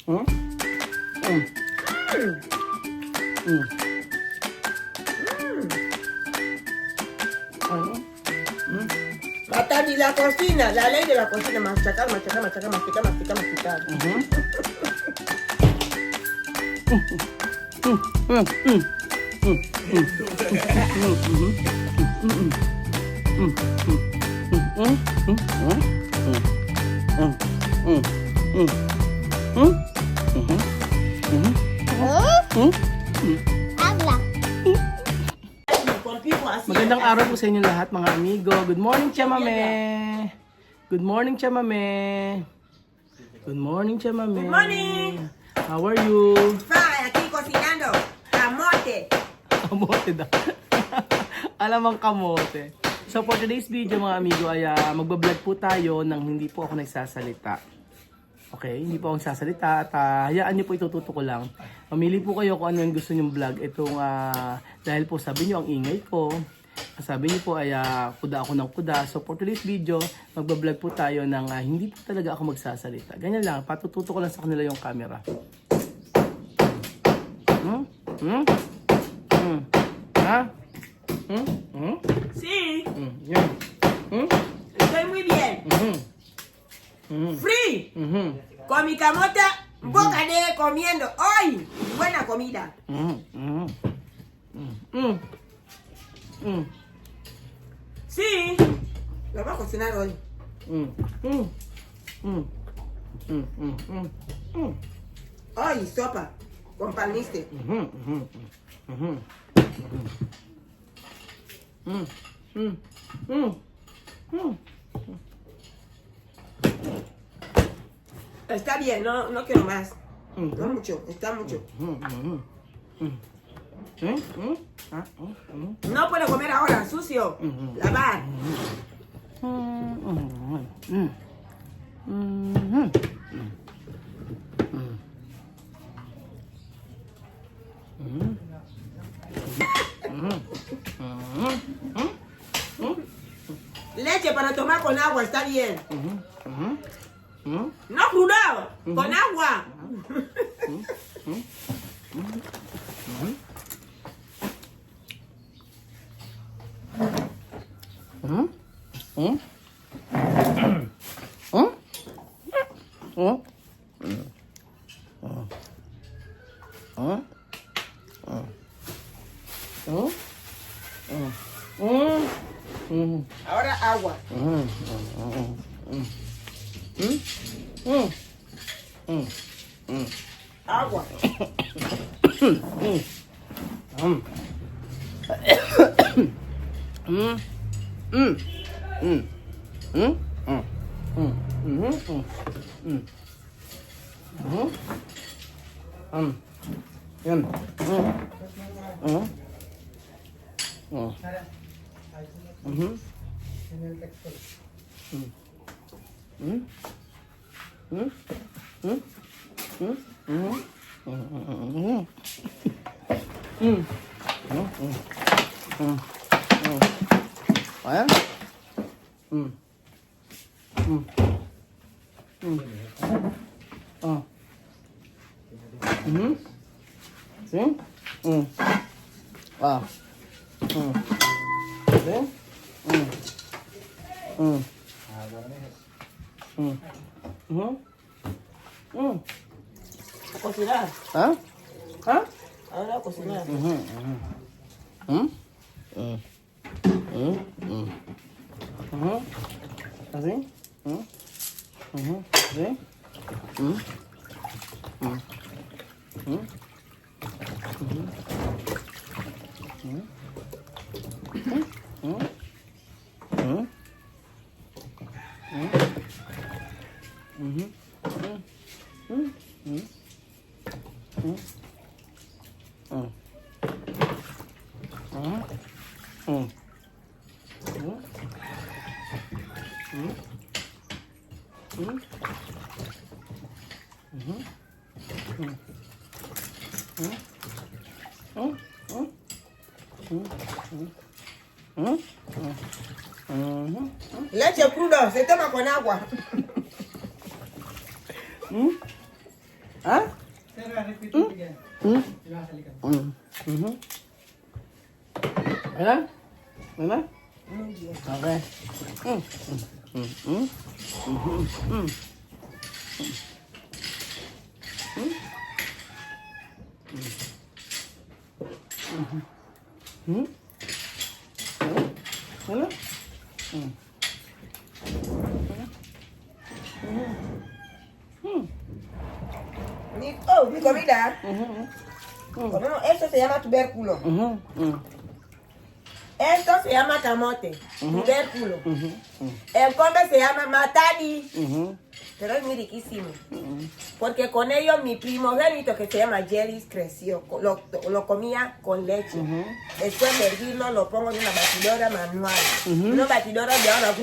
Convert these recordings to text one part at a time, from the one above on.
Mm. Mm. Mm. Ano? Mm. Bata di la cocina, la ley de la cocina, machacar, machacar, machacar, masticar, masticar, masticar. Mhm. Mm. Mm. Mm. Mm. Habla. Con pico así. Magandang araw po sa inyo lahat mga amigo. Good morning, Chamame. Good morning, Chamame. Good morning, Chamame. Good morning. How are you? Fine, aquí cocinando. Camote. Kamote daw. Alam ang kamote. So for today's video mga amigo ay magbablog po tayo nang hindi po ako nagsasalita. Okay, hindi po ako nagsasalita at hayaan niyo po itututo ko lang. Mamili po kayo kung ano yung gusto niyong vlog. Itong dahil po sabi niyo ang ingay ko. Sabi niyo po ay kuda ako ng kuda. So for today's video, magbablog po tayo nang hindi po talaga ako magsasalita. Ganyan lang, patututo ko lang sa kanila yung camera. Ha? Sí, Yan. estoy muy bien. Free. Con mi camote, boca de comiendo. ¡Ay! Buena comida. Sí. Lo vamos a cocinar hoy. ¡Ay, sopa! Con palmiste. Está bien, no quiero más. No mucho, está mucho. No puedo comer ahora, sucio. Lavar. Leche para tomar con agua, está bien. No crudo, con agua. Ahora agua. Agua. Yan. Ayan. See? Ah. See? Cocinar. Ha? Ha? Ahora cocinar. Así? ¿Sí? Leche cruda, se toma con agua. Ha? Sir, repeat it again. Hmm? Pinakalikan. Mhm. Ano? Ano? Mungi. Okay. Mm. Mm. Mm. Mhm. Mm. Hmm? Ano? Hmm. Mi comida. Comemos, eso se llama tubérculo. Mhm. Mm. Esto se llama camote, tubérculo. Mhm. El combe se llama matadi, Mhm. pero es muy riquísimo. Porque con ellos mi primogénito que se llama Jerry creció, lo comía con leche. Después de hervirlo lo pongo en una batidora manual. Una batidora de ahora,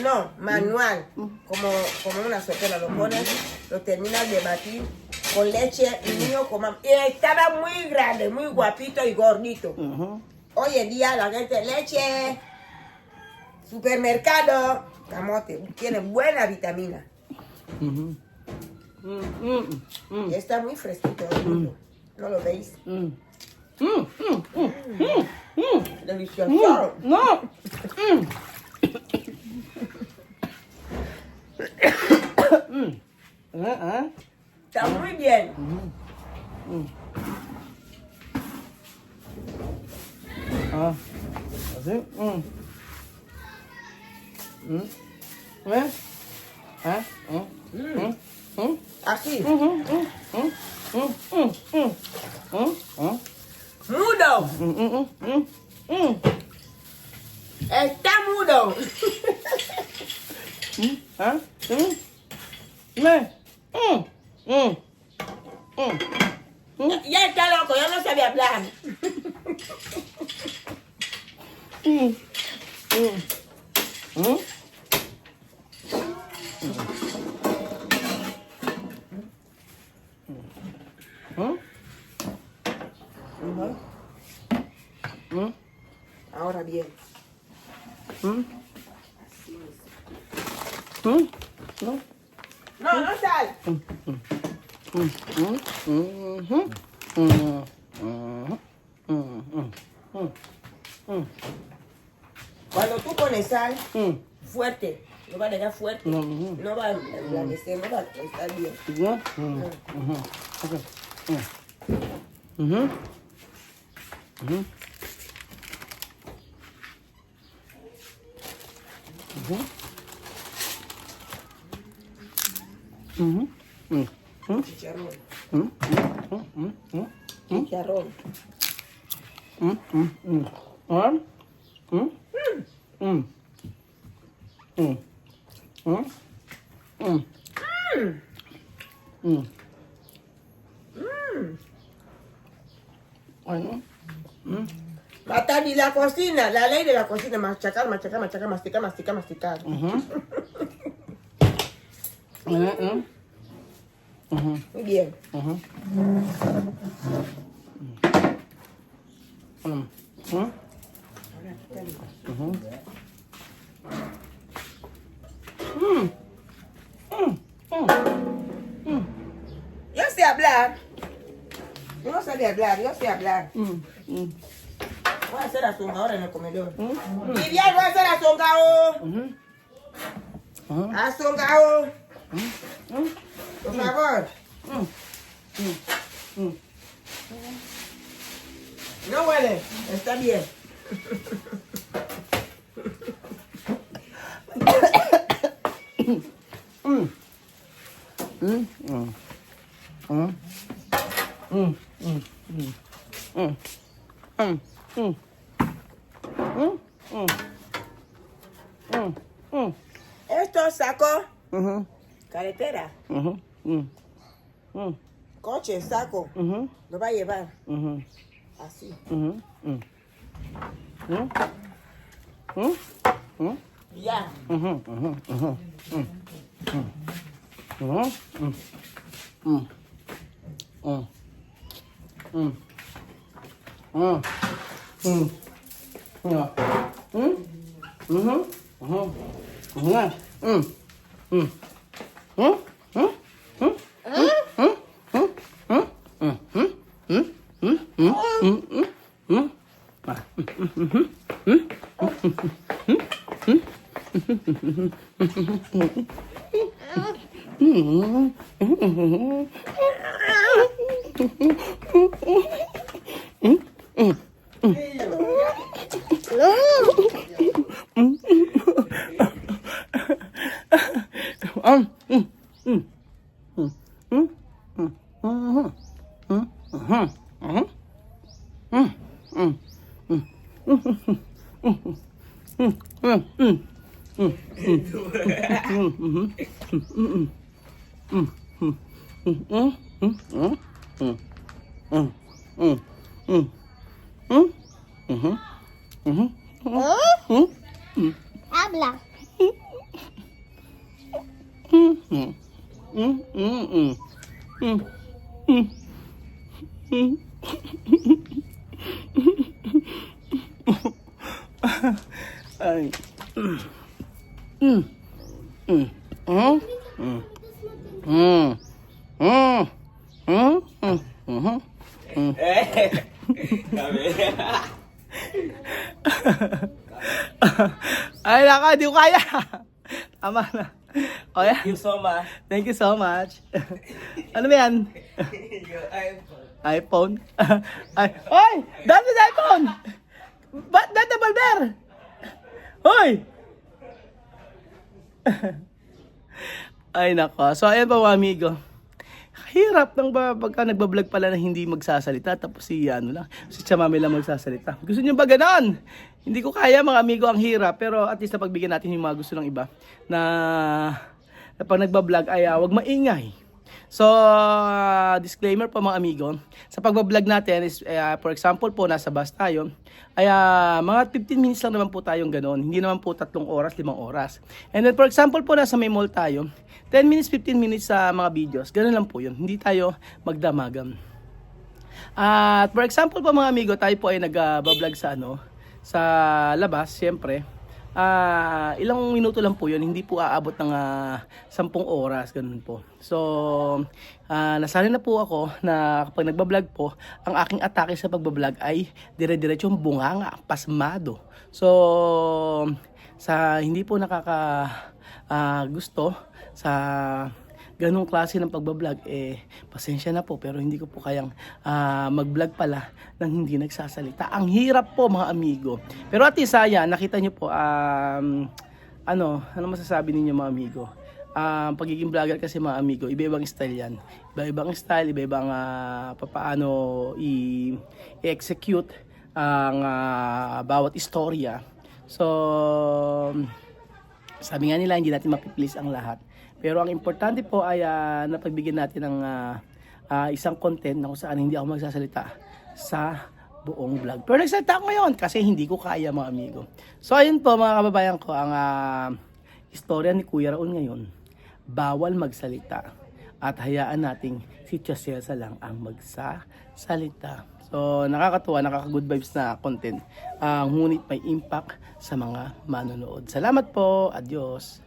no, manual, como una sopera. Lo pones, lo terminas de batir con leche y niño como... Y estaba muy grande, muy guapito y gordito. Mhm. Hoy en día la gente leche, supermercado, camote, tiene buena vitamina. Mhm. Mm. Mm. Mm. Y está muy fresquito. ¿No lo veis? Mm. Mm. Mm. Mm. Mm. Delicioso. No. Mm. Mm. Está muy bien. Ah. Así. Mm. Mm. ¿Ves? ¿Ah? Mm. Mm. Mm. Así. Mm. Mm. Mm. Mm. Mm. Mm. Mm. Mm. Mudo. Mm. Mm. Mm. Mm. Está mudo. ¿Ah? Mm. ¿Ves? Mm. Mm. Mm. Ya está loco, ya no sabe hablar. Mm. Mm. Mm. Mm. Mm. Ahora bien. Mm. Mm. No. No, no sal. Cuando tú pones sal fuerte, no va a llegar fuerte, no va a ablandecer, no va a estar bien. Chicharrón. Chicharrón. Matar y la cocina, la ley de la cocina, machacar, machacar, machacar, masticar, masticar, masticar. Muy bien. Yo sé hablar. Yo no sabía hablar, yo sé hablar. Voy a hacer azonga ahora en el comedor. Vivian, voy a hacer azongao. Azongao. Por favor. No huele, está bien. Esto saco carretera, coche, saco, lo va a llevar así. Ya. Habla. Ay. Ay, naka, di ko kaya. Tama na. O yan. Thank you so much. Thank you so much. Ano ba yan? iPhone? Ay, oy! Dati sa iPhone! Ba't dati Balder? Hoy! Ay nako. So ayan pa mga amigo. Hirap ng pagka nagbablog pala na hindi magsasalita tapos si ano lang, si Chamami lang magsasalita. Gusto niyo ba ganon? Hindi ko kaya mga amigo, ang hirap, pero at least napagbigyan natin yung mga gusto ng iba na pag nagbablog ay wag maingay. So, disclaimer po mga amigo, sa pagbablog natin is, for example po, nasa bus tayo, ay mga 15 minutes lang naman po tayong ganon. Hindi naman po 3 oras, 5 oras. And then for example po, nasa may mall tayo, 10 minutes, 15 minutes sa mga videos. Ganun lang po yun. Hindi tayo magdamagan. At for example po mga amigo, tayo po ay nag-vlog sa sa labas, siyempre. Ilang minuto lang po yun, hindi po aabot ng 10 oras, ganun po. So, nasanay na po ako na kapag nagbablog po, ang aking atake sa pagbablog ay dire-diretsong bunganga, pasmado. So, sa hindi po gusto sa ganong klase ng pagbablog, pasensya na po, pero hindi ko po kayang mag-vlog pala nang hindi nagsasalita. Ang hirap po mga amigo. Pero at least nakita nyo po, ano masasabi ninyo mga amigo? Pagiging vlogger kasi mga amigo, iba-ibang style yan. Iba-ibang style, iba-ibang papaano i-execute ang bawat istorya. So, sabi nga nila, hindi natin mapiplease ang lahat. Pero ang importante po ay napagbigyan natin ng isang content na kung saan hindi ako magsasalita sa buong vlog. Pero nagsalita ako ngayon kasi hindi ko kaya mga amigo. So ayun po mga kababayan ko, ang istorya ni Kuya Raul ngayon, bawal magsalita. At hayaan nating si Chelsea lang ang magsasalita. So nakakatuwa, nakaka-good vibes na content. Ngunit may impact sa mga manonood. Salamat po. Adios.